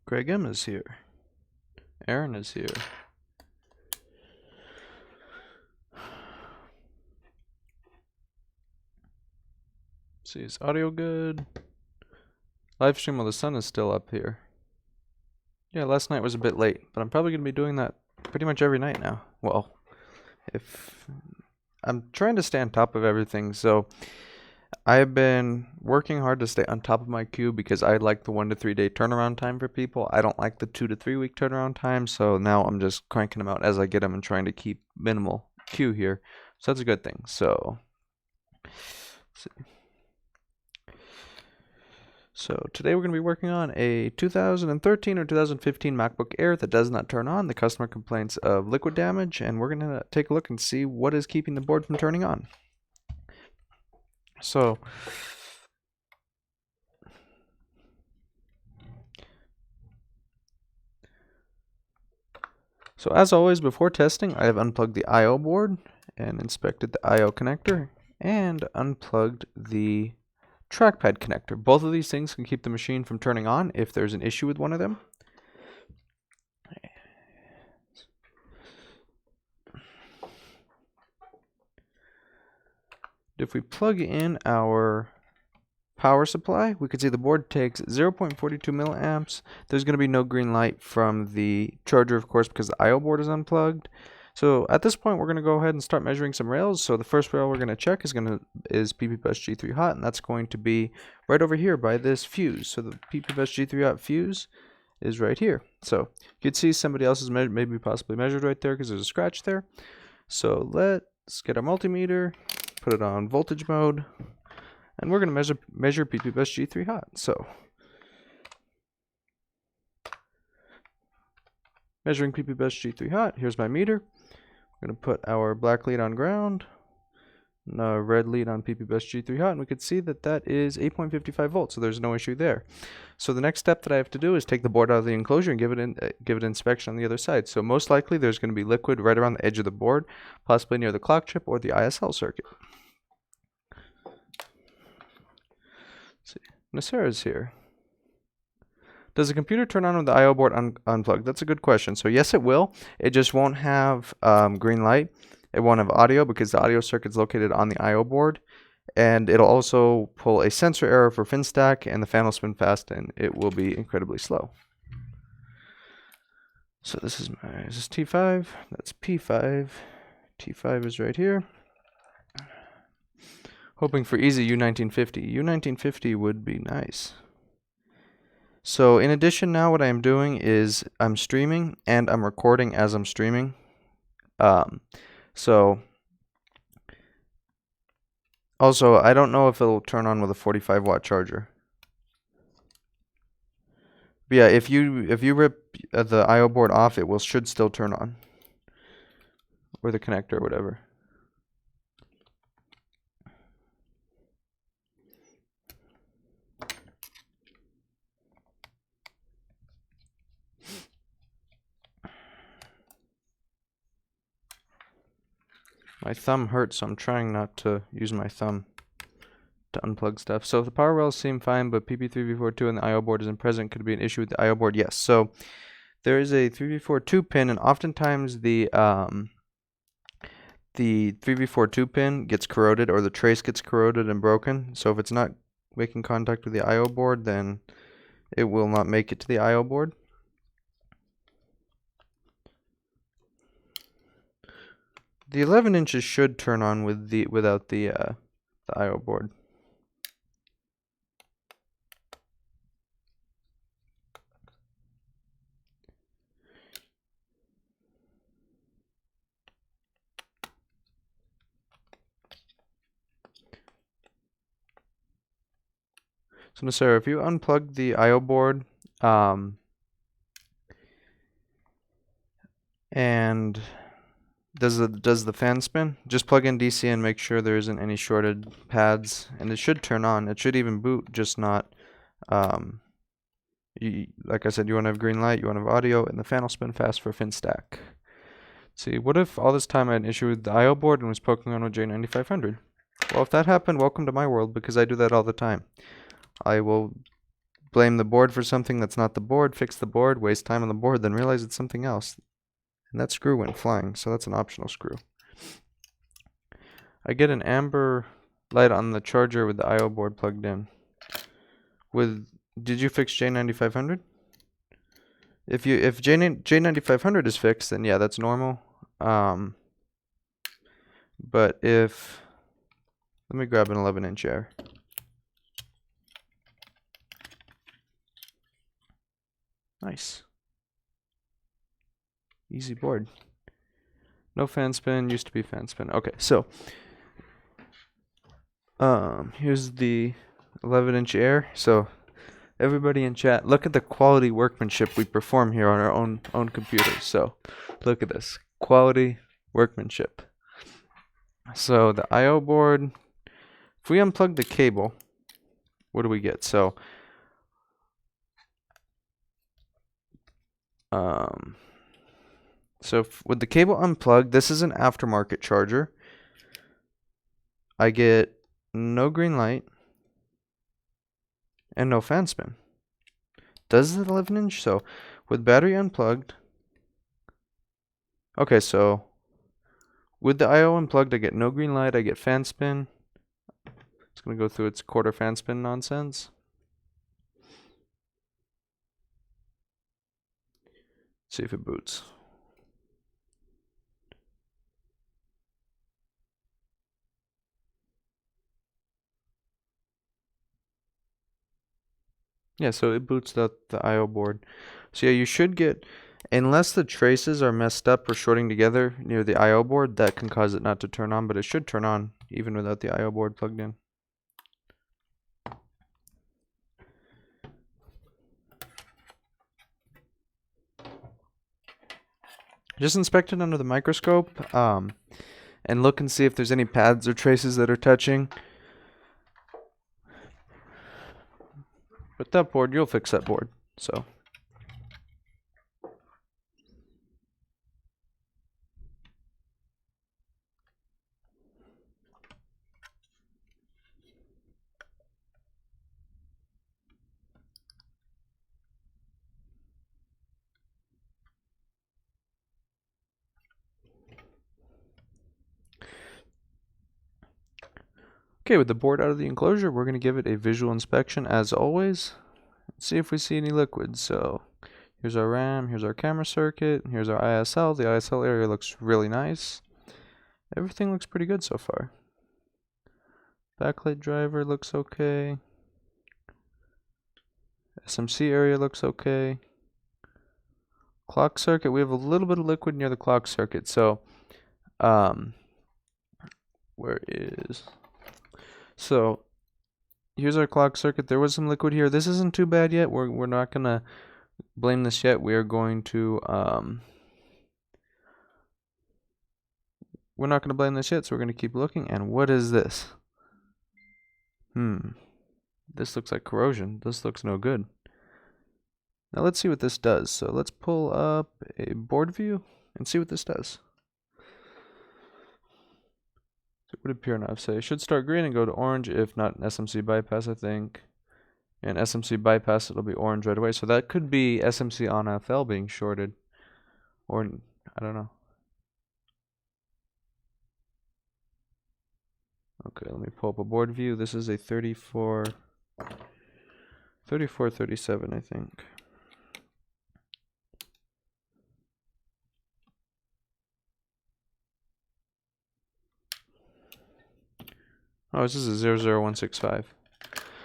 Greg M is here. Aaron is here. See, is audio good? Live stream while the sun is still up here. Yeah, last night was a bit late, but I'm probably going to be doing that pretty much every night now. Well, if I'm trying to stay on top of everything, so I've been working hard to stay on top of my queue because I like the 1 to 3 day turnaround time for people. I don't like the 2 to 3 week turnaround time, so now I'm just cranking them out as I get them and trying to keep minimal queue here. So that's a good thing. So, let's see. So today we're going to be working on a 2013 or 2015 MacBook Air that does not turn on. The customer complains of liquid damage, and we're going to take a look and see what is keeping the board from turning on. So as always, before testing, I have unplugged the I/O board and inspected the I/O connector and unplugged the trackpad connector. Both of these things can keep the machine from turning on if there's an issue with one of them. If we plug in our power supply, we can see the board takes 0.42 milliamps. There's going to be no green light from the charger, of course, because the I/O board is unplugged. So at this point, we're going to go ahead and start measuring some rails. So the first rail we're going to check is PP Bus G3 hot, and that's going to be right over here by this fuse. So the PP Bus G3 hot fuse is right here. So you could see somebody else's maybe possibly measured right there because there's a scratch there. So let's get our multimeter, put it on voltage mode, and we're going to measure PP Bus G3 hot. So measuring PP Bus G3 hot, here's my meter. We're going to put our black lead on ground, and a red lead on PP Bus G3 hot, and we can see that that is 8.55 volts, so there's no issue there. So the next step that I have to do is take the board out of the enclosure and give it inspection on the other side. So most likely there's going to be liquid right around the edge of the board, possibly near the clock chip or the ISL circuit. Let's see, Nasara's here. Does the computer turn on with the I/O board unplugged? That's a good question. So yes, it will. It just won't have green light. It won't have audio because the audio circuit is located on the I/O board. And it'll also pull a sensor error for FinStack, and the fan will spin fast, and it will be incredibly slow. So this is T5. That's P5. T5 is right here. Hoping for easy U1950. U1950 would be nice. So in addition, now what I'm doing is I'm streaming and I'm recording as I'm streaming. So also, I don't know if it'll turn on with a 45 watt charger. But yeah, if you rip the I/O board off, it should still turn on, or the connector or whatever. My thumb hurts, so I'm trying not to use my thumb to unplug stuff. So if the power rails seem fine, but PP3V42 and the I/O board isn't present, could it be an issue with the I/O board? Yes. So there is a 3V42 pin, and oftentimes the 3V42 pin gets corroded, or the trace gets corroded and broken. So if it's not making contact with the I/O board, then it will not make it to the I/O board. The 11 inches should turn on without the I/O board. So Nasara, if you unplug the I/O board, and does the fan spin? Just plug in DC and make sure there isn't any shorted pads, and it should turn on. It should even boot, just not. Like I said, you want to have green light, you want to have audio, and the fan will spin fast for FinStack. See, what if all this time I had an issue with the I/O board and was poking on with J9500? Well, if that happened, welcome to my world, because I do that all the time. I will blame the board for something that's not the board, fix the board, waste time on the board, then realize it's something else. And that screw went flying, so that's an optional screw. I get an amber light on the charger with the I/O board plugged in. Did you fix J9500? If J9500 is fixed, then yeah, that's normal. But if, let me grab an 11-inch air. Nice. Easy board. No fan spin, used to be fan spin. Okay, so here's the 11-inch air. So everybody in chat, look at the quality workmanship we perform here on our own computers. So look at this. Quality workmanship. So the I/O board, if we unplug the cable, what do we get? So with the cable unplugged, this is an aftermarket charger. I get no green light and no fan spin. Does the 11-inch? So with battery unplugged, okay, so with the I/O unplugged, I get no green light, I get fan spin. It's going to go through its quarter fan spin nonsense. See if it boots. Yeah, so it boots out the I/O board. So yeah, you should get, unless the traces are messed up or shorting together near the I/O board, that can cause it not to turn on, but it should turn on even without the I/O board plugged in. Just inspect it under the microscope, and look and see if there's any pads or traces that are touching. But that board, you'll fix that board, so. Okay, with the board out of the enclosure, we're going to give it a visual inspection as always. See if we see any liquids. So here's our RAM, here's our camera circuit, here's our ISL. The ISL area looks really nice. Everything looks pretty good so far. Backlight driver looks okay. SMC area looks okay. Clock circuit, we have a little bit of liquid near the clock circuit. So where is, so here's our clock circuit. There was some liquid here. This isn't too bad yet. We're not gonna blame this yet. We are going to we're not gonna blame this yet, so we're gonna keep looking. And what is this? This looks like corrosion. This looks no good. Now let's see what this does. So let's pull up a board view and see what this does. So it would appear enough. Say it should start green and go to orange. If not an SMC bypass, I think. And SMC bypass, it'll be orange right away. So that could be SMC on FL being shorted. Or, I don't know. Okay, let me pull up a board view. This is a 3437, I think. Oh, this is a 00165.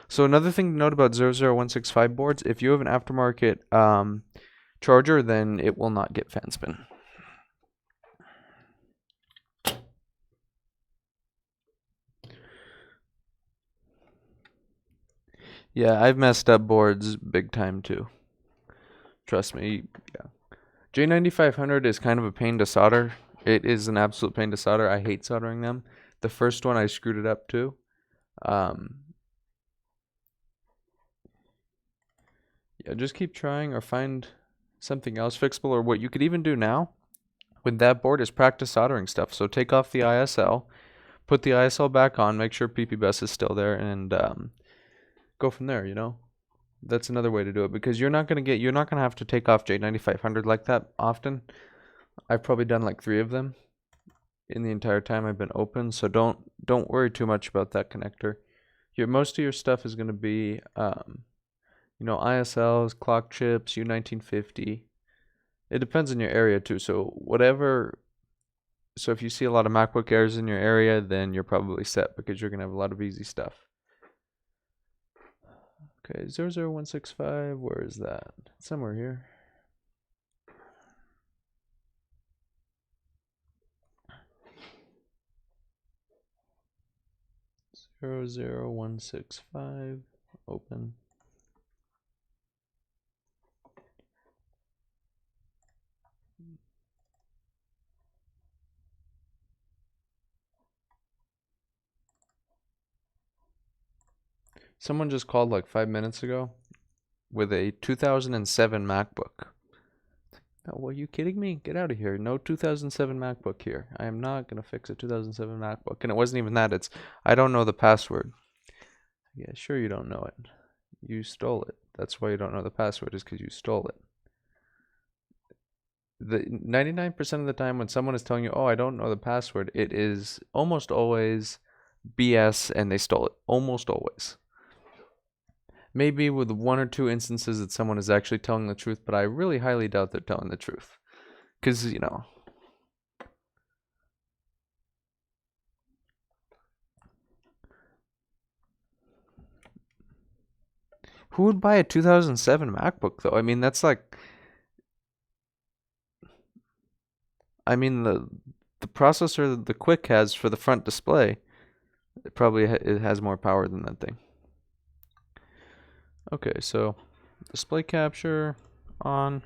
So another thing to note about 00165 boards, if you have an aftermarket charger, then it will not get fan spin. Yeah, I've messed up boards big time too. Trust me. Yeah. J9500 is kind of a pain to solder. It is an absolute pain to solder. I hate soldering them. The first one I screwed it up too. Yeah, just keep trying or find something else fixable. Or what you could even do now with that board is practice soldering stuff. So take off the ISL, put the ISL back on, make sure PP bus is still there, and go from there, you know? That's another way to do it, because you're not gonna have to take off J9500 like that often. I've probably done like 3 of them in the entire time I've been open, so don't worry too much about that connector. Most of your stuff is gonna be ISLs, clock chips, U1950. It depends on your area too. So if you see a lot of MacBook Airs in your area, then you're probably set, because you're gonna have a lot of easy stuff. Okay, 00165, where is that? Somewhere here. Zero zero 165, open. Someone just called like 5 minutes ago with a 2007 MacBook. Oh, are you kidding me? Get out of here. No 2007 MacBook here. I am not going to fix a 2007 MacBook. And it wasn't even that. I don't know the password. Yeah, sure you don't know it. You stole it. That's why you don't know the password, is because you stole it. The 99% of the time when someone is telling you, oh, I don't know the password, it is almost always BS and they stole it. Almost always. Maybe with 1 or 2 instances that someone is actually telling the truth, but I really highly doubt they're telling the truth. Because, who would buy a 2007 MacBook though? I mean, that's like, the processor that the Quick has for the front display, it has more power than that thing. Okay, so display capture on.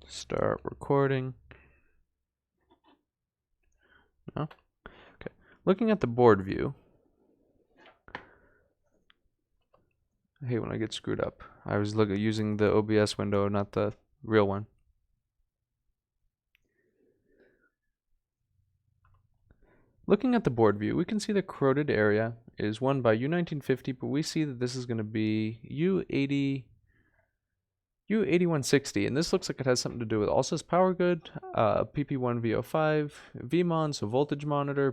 Start recording. No? Okay. Looking at the board view. I hate when I get screwed up. I was using the OBS window, not the real one. Looking at the board view, we can see the corroded area is won by U1950, but we see that this is going to be U8160, and this looks like it has something to do with ALSYS power good, PP1 VO5, VMON, so voltage monitor,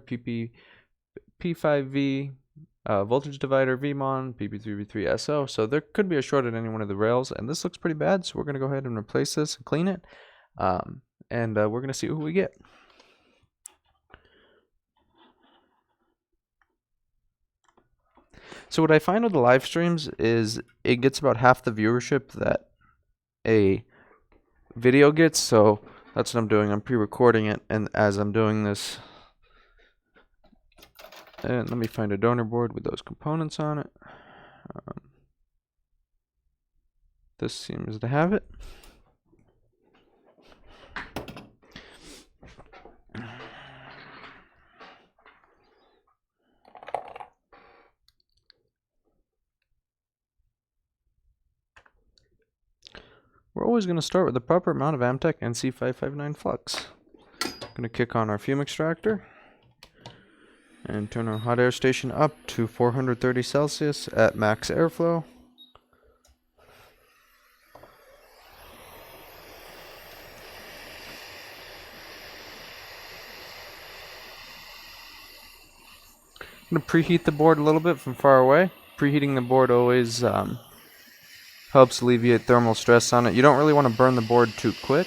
P5V, voltage divider, VMON, PP3V3 SO. So there could be a short at any one of the rails, and this looks pretty bad, so we're going to go ahead and replace this and clean it, and we're going to see who we get. So what I find with the live streams is it gets about half the viewership that a video gets, so that's what I'm doing. I'm pre-recording it, and as I'm doing this, and let me find a donor board with those components on it. This seems to have it. We're always going to start with the proper amount of Amtech NC559 flux. Going to kick on our fume extractor and turn our hot air station up to 430 Celsius at max airflow. I'm going to preheat the board a little bit from far away. Preheating the board always helps alleviate thermal stress on it. You don't really want to burn the board too quick.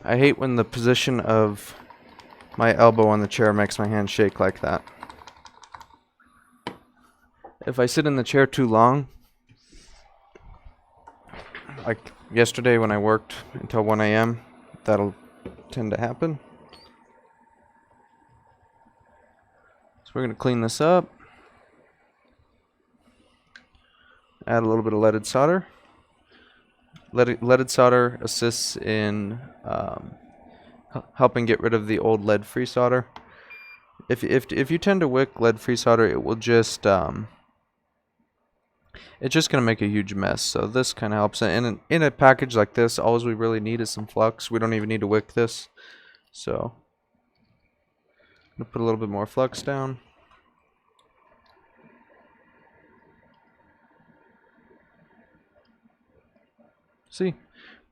I hate when the position of my elbow on the chair makes my hand shake like that. If I sit in the chair too long, like yesterday when I worked until 1 a.m., that'll tend to happen. So we're going to clean this up. Add a little bit of leaded solder. Leaded solder assists in helping get rid of the old lead-free solder. If you tend to wick lead-free solder, it will just it's just gonna make a huge mess. So this kind of helps. And in a package like this, all we really need is some flux. We don't even need to wick this. So I'm gonna put a little bit more flux down. See,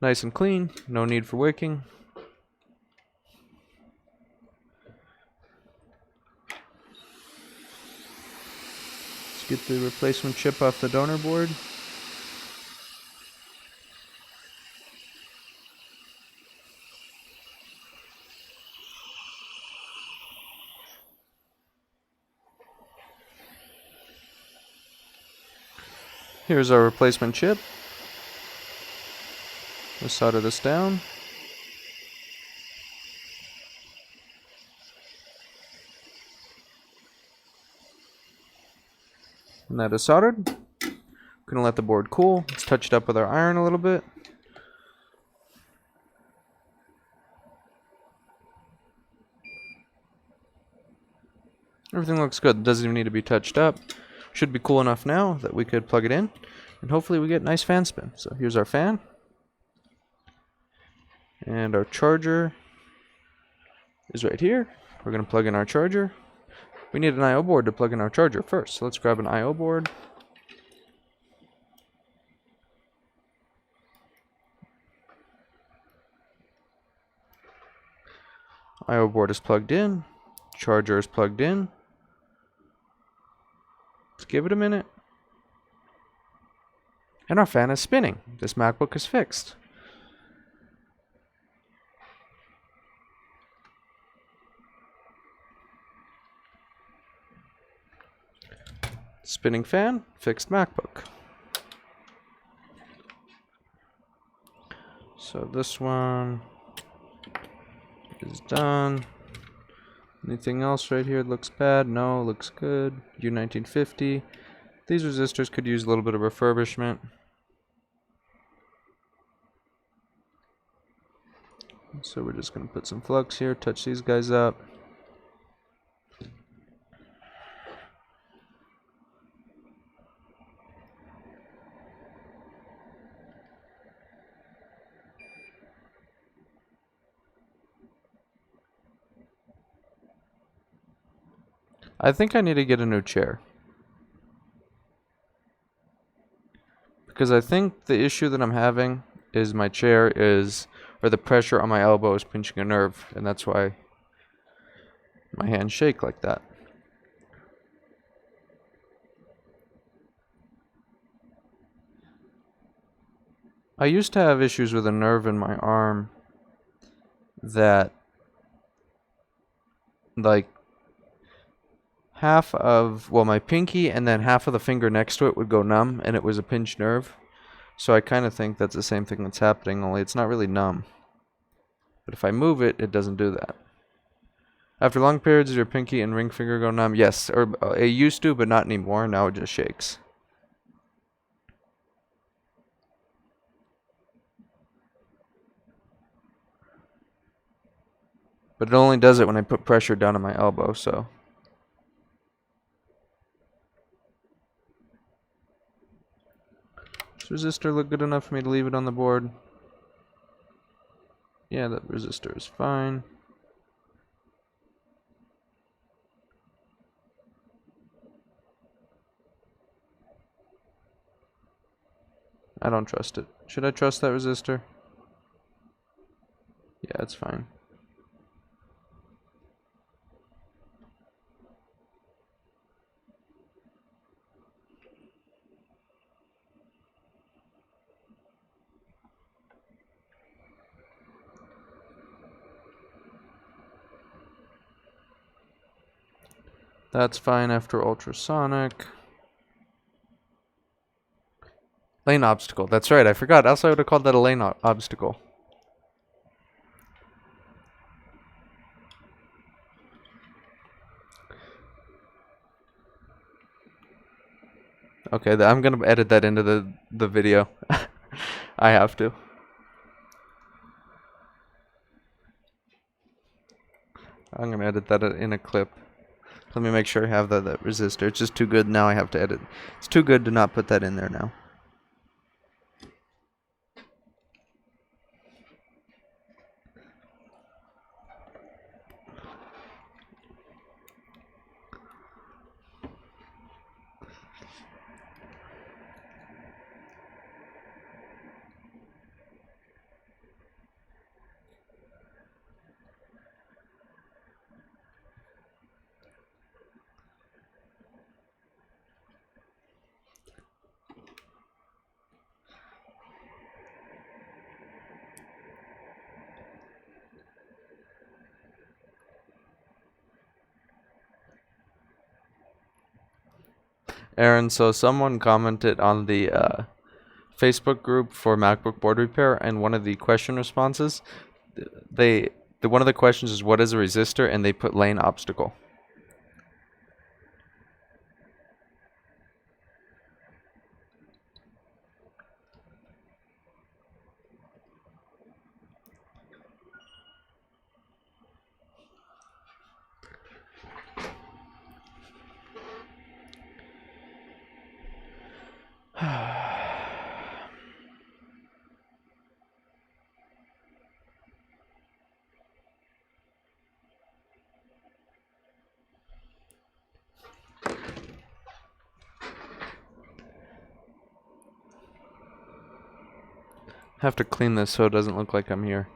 nice and clean. No need for wicking. Get the replacement chip off the donor board. Here's our replacement chip. Let's solder this down. And that is soldered. Gonna let the board cool. Let's touch it up with our iron a little bit. Everything looks good. Doesn't even need to be touched up. Should be cool enough now that we could plug it in. And hopefully we get nice fan spin. So here's our fan. And our charger is right here. We're gonna plug in our charger. We need an I/O board to plug in our charger first. So let's grab an I/O board. I/O board is plugged in. Charger is plugged in. Let's give it a minute. And our fan is spinning. This MacBook is fixed. Spinning fan, fixed MacBook. So this one is done. Anything else right here looks bad? No, looks good. U1950. These resistors could use a little bit of refurbishment. So we're just going to put some flux here, touch these guys up. I think I need to get a new chair. Because I think the issue that I'm having is my chair is, or the pressure on my elbow is pinching a nerve, and that's why my hands shake like that. I used to have issues with a nerve in my arm that, like, half of, well, my pinky and then half of the finger next to it would go numb, and it was a pinched nerve. So I kind of think that's the same thing that's happening, only it's not really numb. But if I move it, it doesn't do that. After long periods, does your pinky and ring finger go numb? Yes, or it used to, but not anymore. Now it just shakes. But it only does it when I put pressure down on my elbow, so. Does resistor look good enough for me to leave it on the board? Yeah, that resistor is fine. I don't trust it. Should I trust that resistor? Yeah, it's fine. That's fine after ultrasonic. Lane obstacle. That's right, I forgot. Else I would have called that a lane obstacle. Okay, I'm gonna edit that into the video. I have to. I'm gonna edit that in a clip. Let me make sure I have that resistor. It's just too good now. I have to edit. It's too good to not put that in there now. Aaron, so someone commented on the Facebook group for MacBook board repair, and one of the question responses, one of the questions is what is a resistor, and they put lane obstacle. Have to clean this so it doesn't look like I'm here.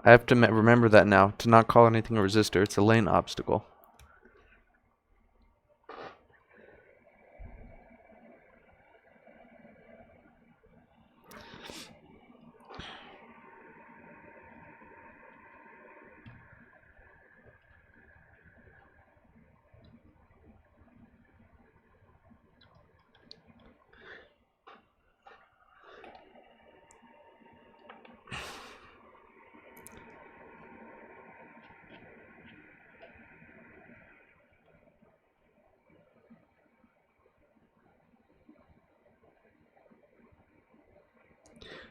I have to remember that now, to not call anything a resistor. It's a lane obstacle.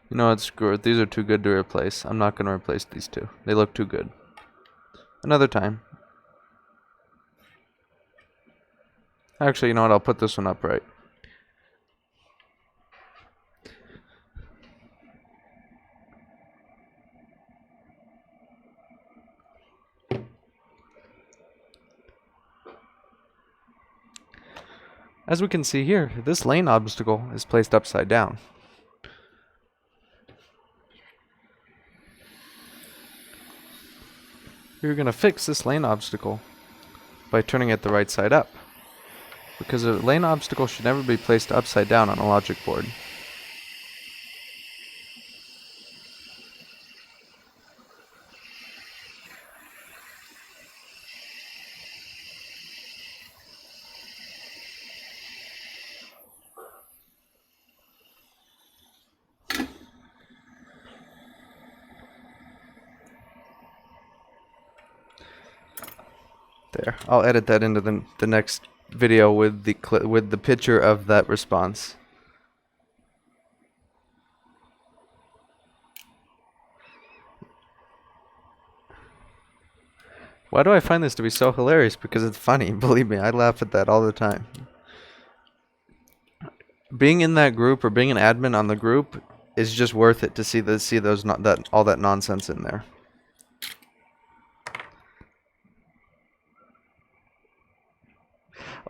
You know what, screw it. These are too good to replace. I'm not going to replace these two. They look too good. Another time. Actually, you know what? I'll put this one upright. As we can see here, this lane obstacle is placed upside down. We're going to fix this lane obstacle by turning it the right side up, because a lane obstacle should never be placed upside down on a logic board. There, I'll edit that into the next video with the picture of that response. Why do I find this to be so hilarious? Because it's funny. Believe me, I laugh at that all the time. Being in that group or being an admin on the group is just worth it to see all that nonsense in there.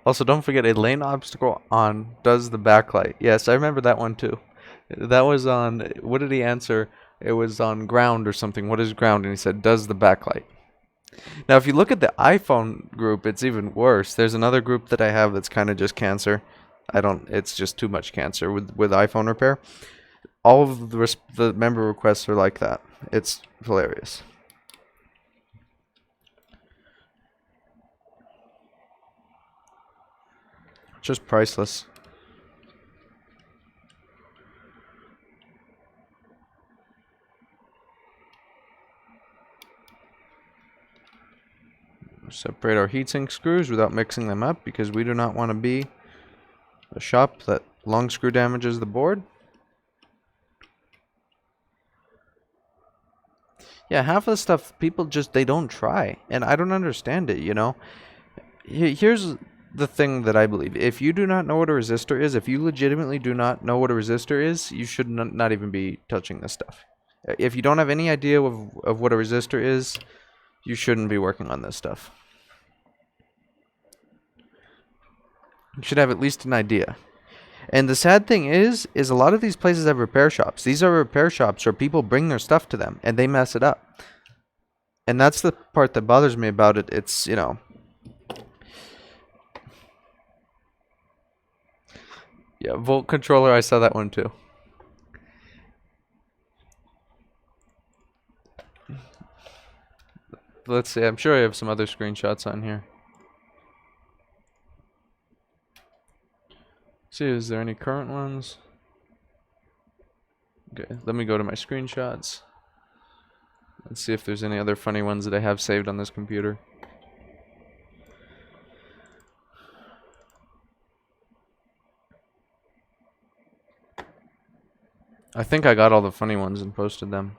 Also, don't forget, a lane obstacle on does the backlight. Yes, I remember that one too. That was on, what did he answer? It was on ground or something. What is ground? And he said, does the backlight. Now, if you look at the iPhone group, it's even worse. There's another group that I have that's kind of just cancer. It's just too much cancer with iPhone repair. All of the member requests are like that. It's hilarious. Just priceless. Separate our heatsink screws without mixing them up, because we do not want to be a shop that long screw damages the board. Yeah, half of the stuff people just they don't try, and I don't understand it, you know? Here's the thing that I believe. If you do not know what a resistor is, if you legitimately do not know what a resistor is, you should not even be touching this stuff. If you don't have any idea of what a resistor is, you shouldn't be working on this stuff. You should have at least an idea. And the sad thing is a lot of these places have repair shops. These are repair shops where people bring their stuff to them and they mess it up. And that's the part that bothers me about it. It's, you know, yeah, volt controller, I saw that one too. Let's see, I'm sure I have some other screenshots on here. See, is there any current ones? Okay, let me go to my screenshots. Let's see if there's any other funny ones that I have saved on this computer. I think I got all the funny ones and posted them.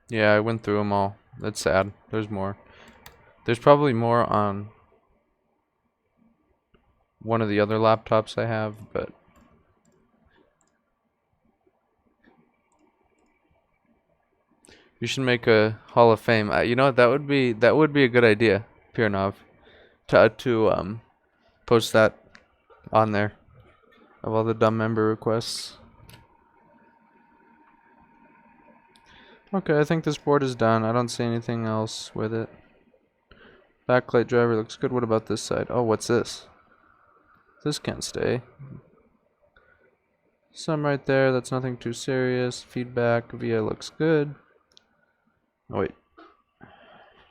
Yeah, I went through them all. That's sad. There's more. There's probably more on one of the other laptops I have, but you should make a Hall of Fame. You know what? That would be a good idea, Piernov, to post that on there of all the dumb member requests. Okay, I think this board is done. I don't see anything else with it. Backlight driver looks good. What about this side? Oh, what's this? This can't stay. Some right there. That's nothing too serious. Feedback. VI looks good. Oh, wait.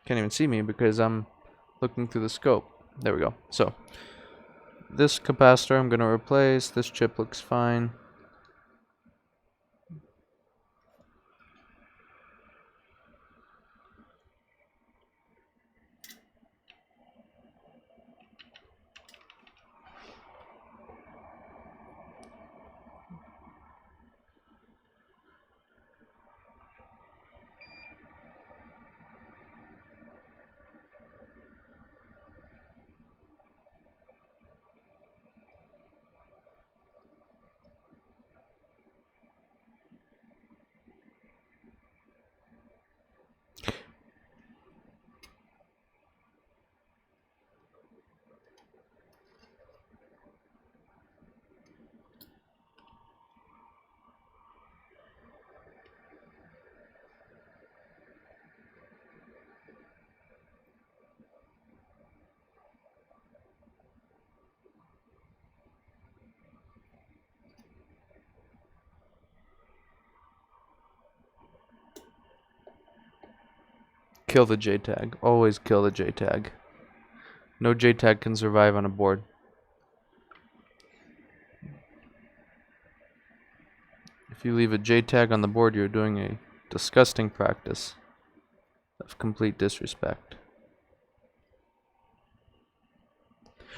Can't even see me because I'm looking through the scope. There we go. So, this capacitor I'm going to replace. This chip looks fine. Kill the JTAG. Always kill the JTAG. No JTAG can survive on a board. If you leave a JTAG on the board, you're doing a disgusting practice of complete disrespect.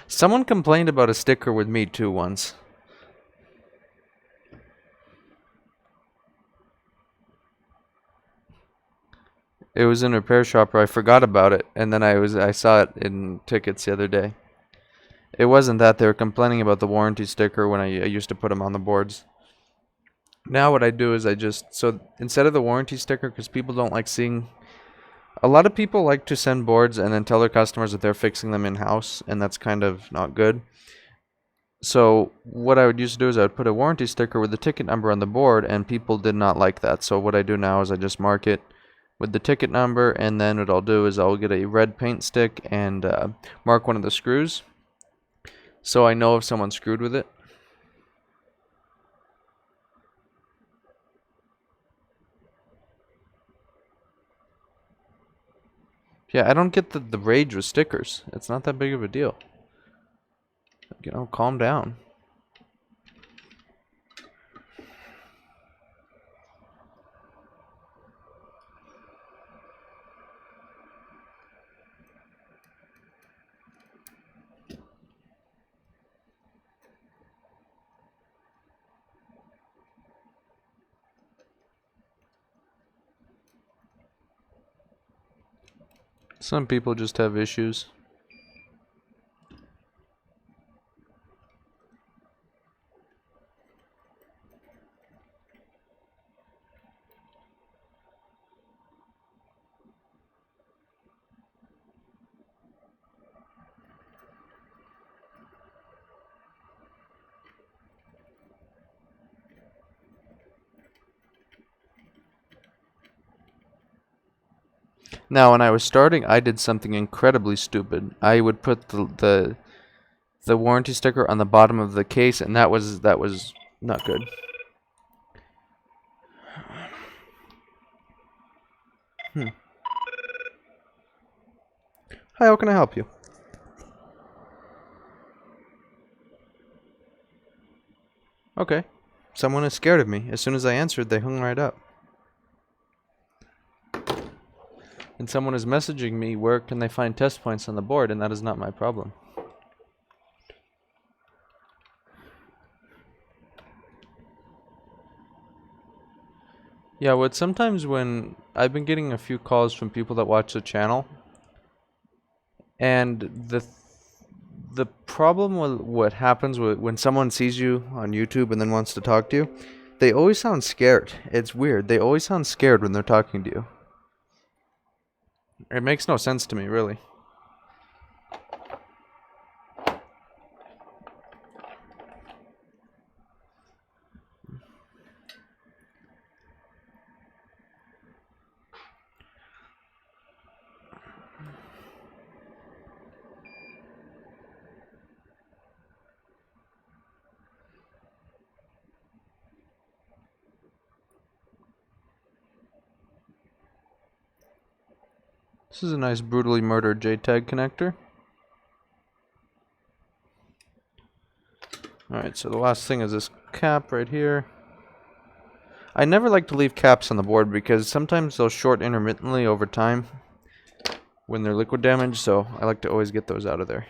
Someone complained about a sticker with me too once. It was in a repair shop where I forgot about it, and then I saw it in tickets the other day. It wasn't that they were complaining about the warranty sticker when I used to put them on the boards. Now what I do is so instead of the warranty sticker, because people don't like seeing, a lot of people like to send boards and then tell their customers that they're fixing them in-house, and that's kind of not good. So what I would used to do is I would put a warranty sticker with the ticket number on the board, and people did not like that. So what I do now is I just mark it with the ticket number, and then what I'll do is I'll get a red paint stick and mark one of the screws, so I know if someone screwed with it. Yeah, I don't get the rage with stickers. It's not that big of a deal. You know, calm down. Some people just have issues. Now, when I was starting, I did something incredibly stupid. I would put the warranty sticker on the bottom of the case, and that was not good. Hi, how can I help you? Okay. Someone is scared of me. As soon as I answered, they hung right up. And someone is messaging me, where can they find test points on the board, and that is not my problem. Yeah, what sometimes when I've been getting a few calls from people that watch the channel, and the problem with what happens when someone sees you on YouTube and then wants to talk to you, they always sound scared. It's weird. They always sound scared when they're talking to you. It makes no sense to me, really. This is a nice brutally murdered JTAG connector. Alright, so the last thing is this cap right here. I never like to leave caps on the board because sometimes they'll short intermittently over time when they're liquid damage, so I like to always get those out of there.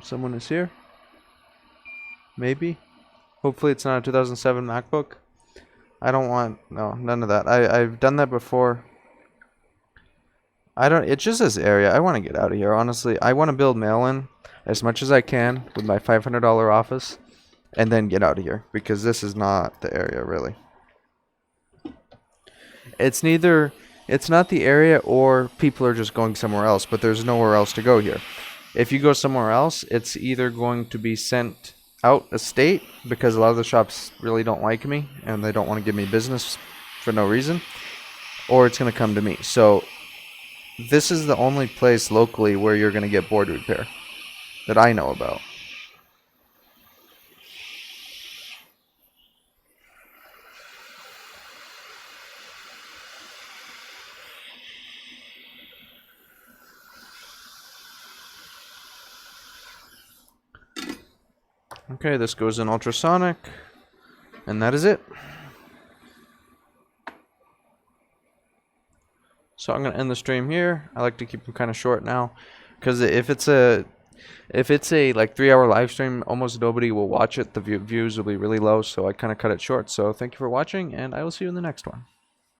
Someone is here? Maybe? Hopefully it's not a 2007 MacBook. I don't want, no, none of that. I've done that before. It's just this area. I want to get out of here, honestly. I want to build mail-in as much as I can with my $500 office and then get out of here because this is not the area, really. It's not the area or people are just going somewhere else, but there's nowhere else to go here. If you go somewhere else, it's either going to be sent out of state because a lot of the shops really don't like me and they don't want to give me business for no reason, or it's going to come to me. So this is the only place locally where you're going to get board repair that I know about. Okay, this goes in ultrasonic, and that is it. So I'm gonna end the stream here. I like to keep them kind of short now, because if it's a like 3-hour live stream, almost nobody will watch it. The views will be really low, so I kind of cut it short. So thank you for watching, and I will see you in the next one.